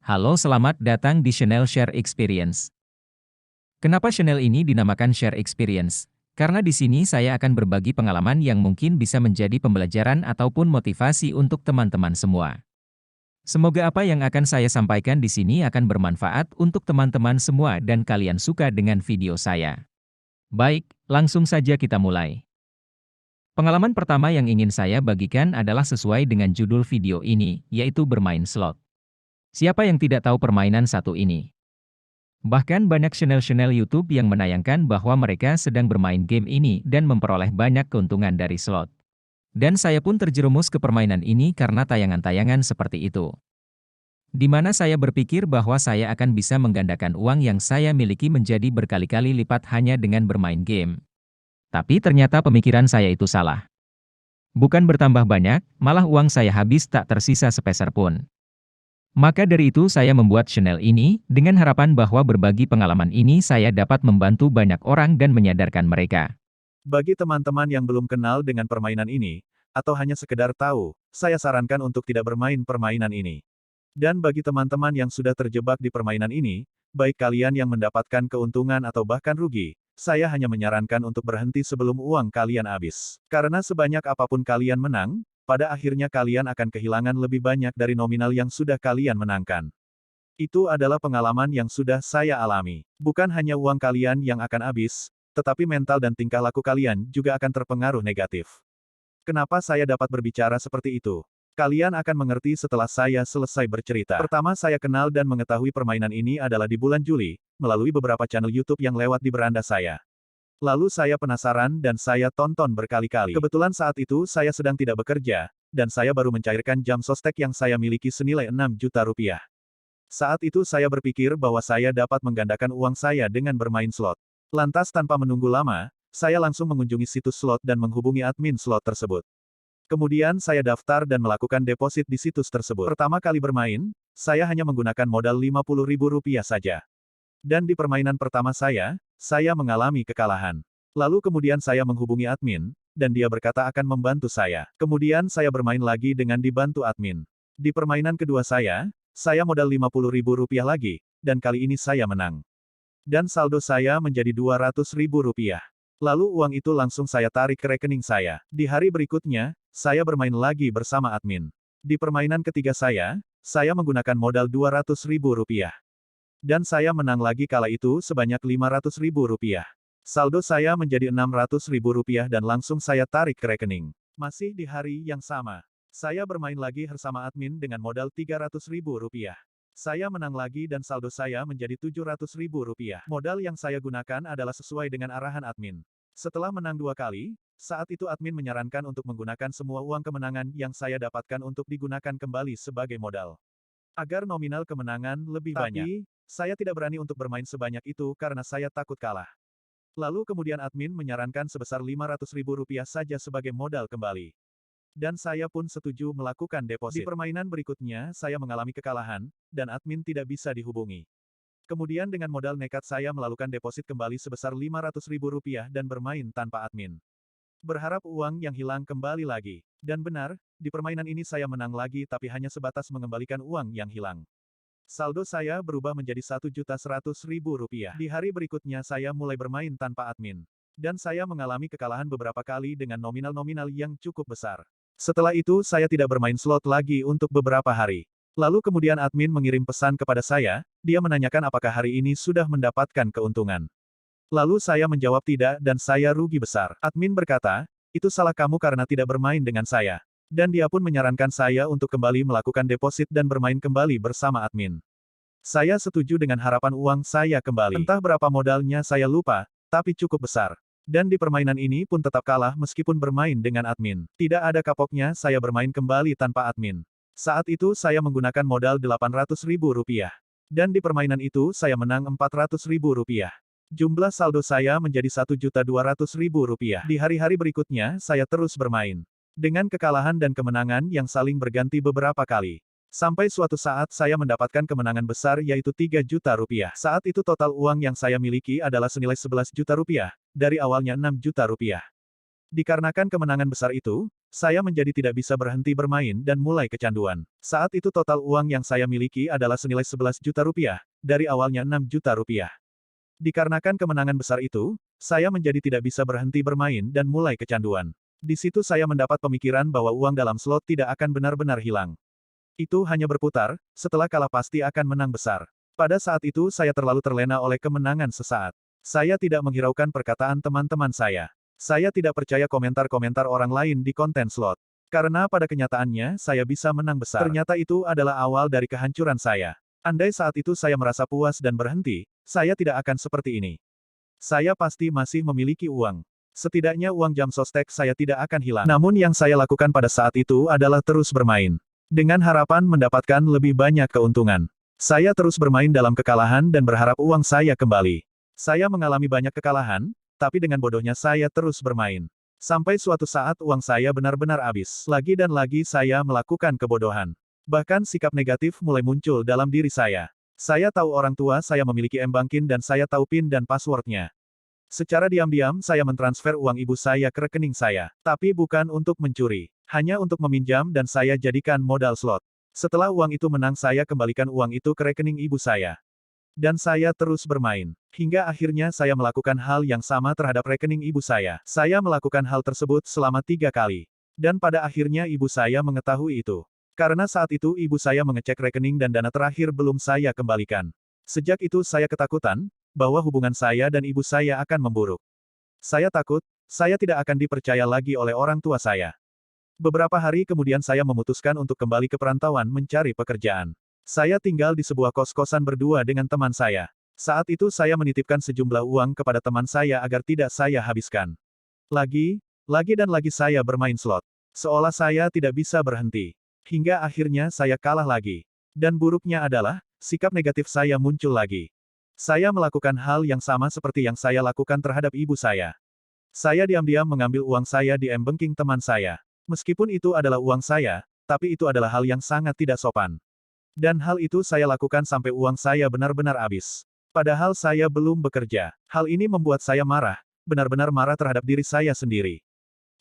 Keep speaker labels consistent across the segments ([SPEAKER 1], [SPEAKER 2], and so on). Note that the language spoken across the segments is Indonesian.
[SPEAKER 1] Halo, selamat datang di channel Share Experience. Kenapa channel ini dinamakan Share Experience? Karena di sini saya akan berbagi pengalaman yang mungkin bisa menjadi pembelajaran ataupun motivasi untuk teman-teman semua. Semoga apa yang akan saya sampaikan di sini akan bermanfaat untuk teman-teman semua dan kalian suka dengan video saya. Baik, langsung saja kita mulai. Pengalaman pertama yang ingin saya bagikan adalah sesuai dengan judul video ini, yaitu bermain slot. Siapa yang tidak tahu permainan satu ini? Bahkan banyak channel-channel YouTube yang menayangkan bahwa mereka sedang bermain game ini dan memperoleh banyak keuntungan dari slot. Dan saya pun terjerumus ke permainan ini karena tayangan-tayangan seperti itu. Di mana saya berpikir bahwa saya akan bisa menggandakan uang yang saya miliki menjadi berkali-kali lipat hanya dengan bermain game. Tapi ternyata pemikiran saya itu salah. Bukan bertambah banyak, malah uang saya habis tak tersisa sepeser pun. Maka dari itu saya membuat channel ini, dengan harapan bahwa berbagi pengalaman ini saya dapat membantu banyak orang dan menyadarkan mereka.
[SPEAKER 2] Bagi teman-teman yang belum kenal dengan permainan ini, atau hanya sekedar tahu, saya sarankan untuk tidak bermain permainan ini. Dan bagi teman-teman yang sudah terjebak di permainan ini, baik kalian yang mendapatkan keuntungan atau bahkan rugi, saya hanya menyarankan untuk berhenti sebelum uang kalian habis. Karena sebanyak apapun kalian menang, pada akhirnya kalian akan kehilangan lebih banyak dari nominal yang sudah kalian menangkan. Itu adalah pengalaman yang sudah saya alami. Bukan hanya uang kalian yang akan habis, tetapi mental dan tingkah laku kalian juga akan terpengaruh negatif. Kenapa saya dapat berbicara seperti itu? Kalian akan mengerti setelah saya selesai bercerita. Pertama saya kenal dan mengetahui permainan ini adalah di bulan Juli, melalui beberapa channel YouTube yang lewat di beranda saya. Lalu saya penasaran dan saya tonton berkali-kali. Kebetulan saat itu saya sedang tidak bekerja, dan saya baru mencairkan jam sostek yang saya miliki senilai 6 juta rupiah. Saat itu saya berpikir bahwa saya dapat menggandakan uang saya dengan bermain slot. Lantas tanpa menunggu lama, saya langsung mengunjungi situs slot dan menghubungi admin slot tersebut. Kemudian saya daftar dan melakukan deposit di situs tersebut. Pertama kali bermain, saya hanya menggunakan modal Rp50.000 saja. Dan di permainan pertama saya mengalami kekalahan. Lalu kemudian saya menghubungi admin, dan dia berkata akan membantu saya. Kemudian saya bermain lagi dengan dibantu admin. Di permainan kedua saya modal Rp50.000 lagi, dan kali ini saya menang. Dan saldo saya menjadi Rp200.000. Lalu uang itu langsung saya tarik ke rekening saya. Di hari berikutnya, saya bermain lagi bersama admin. Di permainan ketiga saya menggunakan modal Rp200.000. Dan saya menang lagi kala itu sebanyak Rp500.000. Saldo saya menjadi Rp600.000 dan langsung saya tarik ke rekening. Masih di hari yang sama, saya bermain lagi bersama admin dengan modal Rp300.000. Saya menang lagi dan saldo saya menjadi Rp700.000. Modal yang saya gunakan adalah sesuai dengan arahan admin. Setelah menang 2 kali, saat itu admin menyarankan untuk menggunakan semua uang kemenangan yang saya dapatkan untuk digunakan kembali sebagai modal. Agar nominal kemenangan lebih banyak. Saya tidak berani untuk bermain sebanyak itu karena saya takut kalah. Lalu kemudian admin menyarankan sebesar Rp500.000 saja sebagai modal kembali. Dan saya pun setuju melakukan deposit. Di permainan berikutnya saya mengalami kekalahan, dan admin tidak bisa dihubungi. Kemudian dengan modal nekat saya melakukan deposit kembali sebesar Rp500.000 dan bermain tanpa admin. Berharap uang yang hilang kembali lagi. Dan benar, di permainan ini saya menang lagi tapi hanya sebatas mengembalikan uang yang hilang. Saldo saya berubah menjadi Rp1.100.000. Di hari berikutnya saya mulai bermain tanpa admin. Dan saya mengalami kekalahan beberapa kali dengan nominal-nominal yang cukup besar. Setelah itu saya tidak bermain slot lagi untuk beberapa hari. Lalu kemudian admin mengirim pesan kepada saya, dia menanyakan apakah hari ini sudah mendapatkan keuntungan. Lalu saya menjawab tidak dan saya rugi besar. Admin berkata, itu salah kamu karena tidak bermain dengan saya. Dan dia pun menyarankan saya untuk kembali melakukan deposit dan bermain kembali bersama admin. Saya setuju dengan harapan uang saya kembali. Entah berapa modalnya saya lupa, tapi cukup besar. Dan di permainan ini pun tetap kalah meskipun bermain dengan admin. Tidak ada kapoknya saya bermain kembali tanpa admin. Saat itu saya menggunakan modal Rp800.000. Dan di permainan itu saya menang Rp400.000. Jumlah saldo saya menjadi Rp1.200.000. Di hari-hari berikutnya saya terus bermain. Dengan kekalahan dan kemenangan yang saling berganti beberapa kali. Sampai suatu saat saya mendapatkan kemenangan besar yaitu Rp3 juta. Saat itu total uang yang saya miliki adalah senilai Rp11 juta, dari awalnya Rp6 juta. Dikarenakan kemenangan besar itu, saya menjadi tidak bisa berhenti bermain dan mulai kecanduan. Saat itu total uang yang saya miliki adalah senilai 11 juta rupiah, dari awalnya 6 juta rupiah. Dikarenakan kemenangan besar itu, saya menjadi tidak bisa berhenti bermain dan mulai kecanduan. Di situ saya mendapat pemikiran bahwa uang dalam slot tidak akan benar-benar hilang. Itu hanya berputar, setelah kalah pasti akan menang besar. Pada saat itu saya terlalu terlena oleh kemenangan sesaat. Saya tidak menghiraukan perkataan teman-teman saya. Saya tidak percaya komentar-komentar orang lain di konten slot. Karena pada kenyataannya saya bisa menang besar. Ternyata itu adalah awal dari kehancuran saya. Andai saat itu saya merasa puas dan berhenti, saya tidak akan seperti ini. Saya pasti masih memiliki uang. Setidaknya uang jam sostek saya tidak akan hilang. Namun yang saya lakukan pada saat itu adalah terus bermain. Dengan harapan mendapatkan lebih banyak keuntungan. Saya terus bermain dalam kekalahan dan berharap uang saya kembali. Saya mengalami banyak kekalahan, tapi dengan bodohnya saya terus bermain. Sampai suatu saat uang saya benar-benar habis. Lagi dan lagi saya melakukan kebodohan. Bahkan sikap negatif mulai muncul dalam diri saya. Saya tahu orang tua saya memiliki M-Banking dan saya tahu PIN dan passwordnya. Secara diam-diam saya mentransfer uang ibu saya ke rekening saya. Tapi bukan untuk mencuri. Hanya untuk meminjam dan saya jadikan modal slot. Setelah uang itu menang saya kembalikan uang itu ke rekening ibu saya. Dan saya terus bermain. Hingga akhirnya saya melakukan hal yang sama terhadap rekening ibu saya. Saya melakukan hal tersebut selama 3 kali. Dan pada akhirnya ibu saya mengetahui itu. Karena saat itu ibu saya mengecek rekening dan dana terakhir belum saya kembalikan. Sejak itu saya ketakutan, bahwa hubungan saya dan ibu saya akan memburuk. Saya takut, saya tidak akan dipercaya lagi oleh orang tua saya. Beberapa hari kemudian saya memutuskan untuk kembali ke perantauan mencari pekerjaan. Saya tinggal di sebuah kos-kosan berdua dengan teman saya. Saat itu saya menitipkan sejumlah uang kepada teman saya agar tidak saya habiskan. Lagi dan lagi saya bermain slot. Seolah saya tidak bisa berhenti. Hingga akhirnya saya kalah lagi. Dan buruknya adalah, sikap negatif saya muncul lagi. Saya melakukan hal yang sama seperti yang saya lakukan terhadap ibu saya. Saya diam-diam mengambil uang saya di M-Banking teman saya. Meskipun itu adalah uang saya, tapi itu adalah hal yang sangat tidak sopan. Dan hal itu saya lakukan sampai uang saya benar-benar habis. Padahal saya belum bekerja. Hal ini membuat saya marah, benar-benar marah terhadap diri saya sendiri.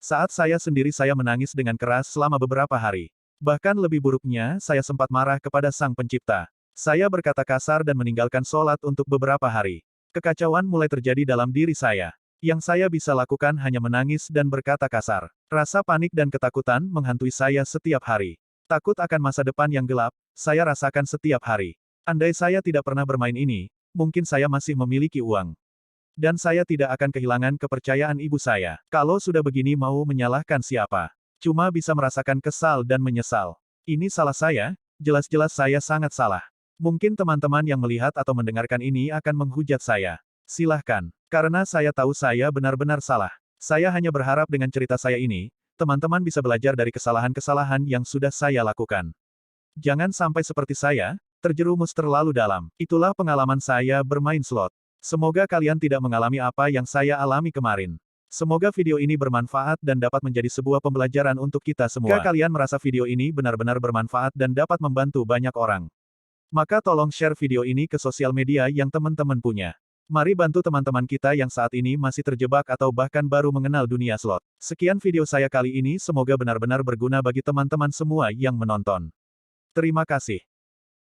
[SPEAKER 2] Saat saya sendiri saya menangis dengan keras selama beberapa hari. Bahkan lebih buruknya, saya sempat marah kepada Sang Pencipta. Saya berkata kasar dan meninggalkan sholat untuk beberapa hari. Kekacauan mulai terjadi dalam diri saya. Yang saya bisa lakukan hanya menangis dan berkata kasar. Rasa panik dan ketakutan menghantui saya setiap hari. Takut akan masa depan yang gelap, saya rasakan setiap hari. Andai saya tidak pernah bermain ini, mungkin saya masih memiliki uang. Dan saya tidak akan kehilangan kepercayaan ibu saya. Kalau sudah begini mau menyalahkan siapa? Cuma bisa merasakan kesal dan menyesal. Ini salah saya, jelas-jelas saya sangat salah. Mungkin teman-teman yang melihat atau mendengarkan ini akan menghujat saya. Silahkan. Karena saya tahu saya benar-benar salah. Saya hanya berharap dengan cerita saya ini, teman-teman bisa belajar dari kesalahan-kesalahan yang sudah saya lakukan. Jangan sampai seperti saya, terjerumus terlalu dalam. Itulah pengalaman saya bermain slot. Semoga kalian tidak mengalami apa yang saya alami kemarin. Semoga video ini bermanfaat dan dapat menjadi sebuah pembelajaran untuk kita semua. Jika kalian merasa video ini benar-benar bermanfaat dan dapat membantu banyak orang, maka tolong share video ini ke sosial media yang teman-teman punya. Mari bantu teman-teman kita yang saat ini masih terjebak atau bahkan baru mengenal dunia slot. Sekian video saya kali ini, semoga benar-benar berguna bagi teman-teman semua yang menonton. Terima kasih.